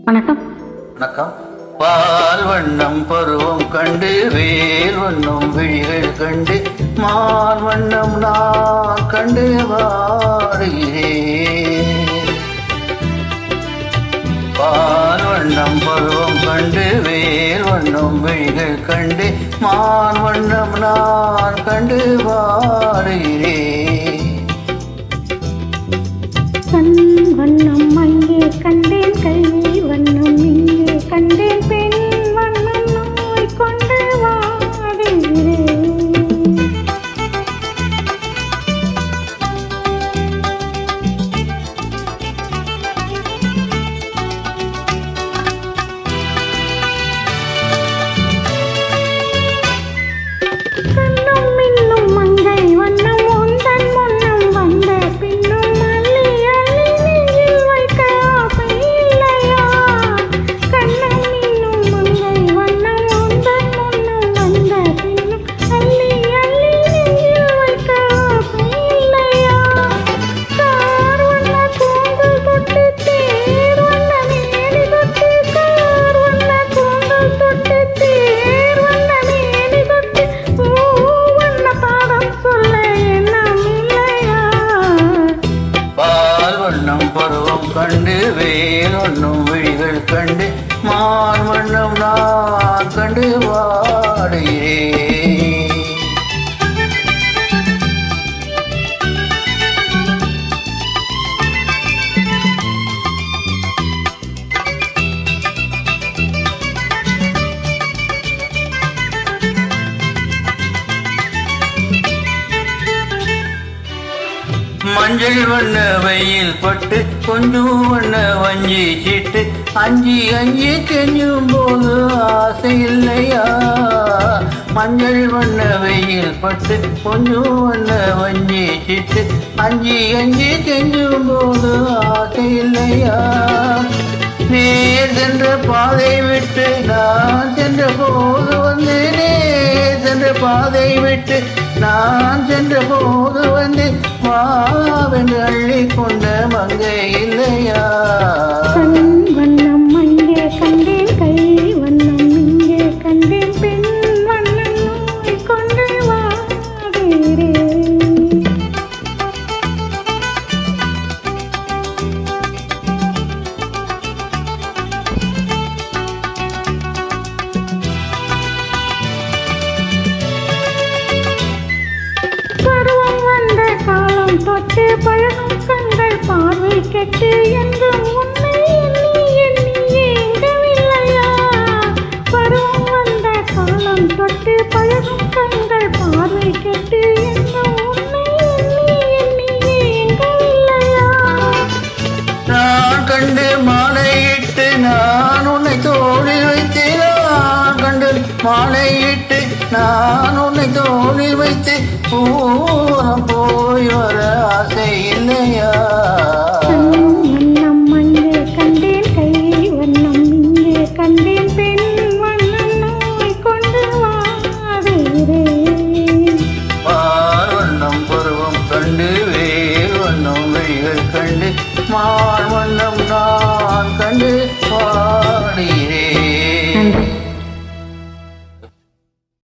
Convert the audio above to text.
வணக்கம். வணக்கம். பால் வண்ணம் பருவம் கண்டு வேல் வண்ணம் விழிகள் கண்டு மால் வண்ணம் நான் கண்டு வாடுகிறேன். பால் வண்ணம் பருவம் கண்டு வேல் வண்ணம் விழிகள் கண்டு மால் வண்ணம் நான் கண்டு வாடுகிறேன். கண் வண்ணம் அங்கே கண்டேன், கை வண்ணம் இங்கே கண்டேன், பெண் வண்ணம் நோய் கொண்டு வாடுகிறேன். கண்ணும் மின்னும் மங்கை வண்ணம் உந்தன் முன்னம் வந்த பின்னும் அள்ளி அள்ளி நெஞ்சில் வைக்க ஆசை இல்லையா? கண்ணும் மின்னும் மங்கை வண்ணம் உந்தன் முன்னம் வந்த பின்னும் அள்ளி அள்ளி நெஞ்சில் வைக்க ஆசை இல்லையா? கார் வண்ண கூந்தல் தொட்டு தேர் வண்ண மேனி தொட்டு, கார் வண்ண கூந்தல் தொட்டு தேர் வண்ண மேனி தொட்டு வண்ண பாடம் சொல்ல எண்ணம் இல்லையா? பால் வண்ணம் பருவம் கண்டு வேல் வண்ணம் விழிகள் கண்டு மான் வண்ணம் நான் கண்டு வாடுகிறேன். மஞ்சள் வண்ண வெயில் பட்டு கொஞ்சம் வண்ண வஞ்சி சீட்டு அஞ்சி அஞ்சி கெஞ்சும் போது ஆசை இல்லையா? மஞ்சள் வண்ண வெயில் பட்டு கொஞ்சம் வண்ண வஞ்சி சீட்டு அஞ்சி அஞ்சி கெஞ்சும் போது ஆசை இல்லையா? நேர் சென்ற பாதை விட்டு நான் சென்ற போது வந்து, நேர் சென்ற பாதை விட்டு நான் சென்ற போது வந்து வாவென்று அள்ளி கொண்ட மங்கை இல்லையா? கண் வண்ணம் அங்கே கண்டேன், கை வண்ணம் இங்கே கண்டேன், பெண் வண்ணம் நோய் கொண்டு வாடுகிறேன். பருவம் வந்த காலம் தொட்டு பழகும் கண்கள் பார்வை கெட்டு எங்கும் உன்னை எண்ணி எண்ணி ஏங்கவில்லையா? பருவம் வந்த காலம் தொட்டு பழகும் கண்கள் பார்வை கெட்டு எங்கும் உன்னை எண்ணி எண்ணி ஏங்கவில்லையா? நான் கண்டு மாலையிட்டு நான் உன்னை தோளில் வைத்து, நான் கண்டு மாலையிட்டு நான் உன்னை தோளில் வைத்து பூரம் போய் வர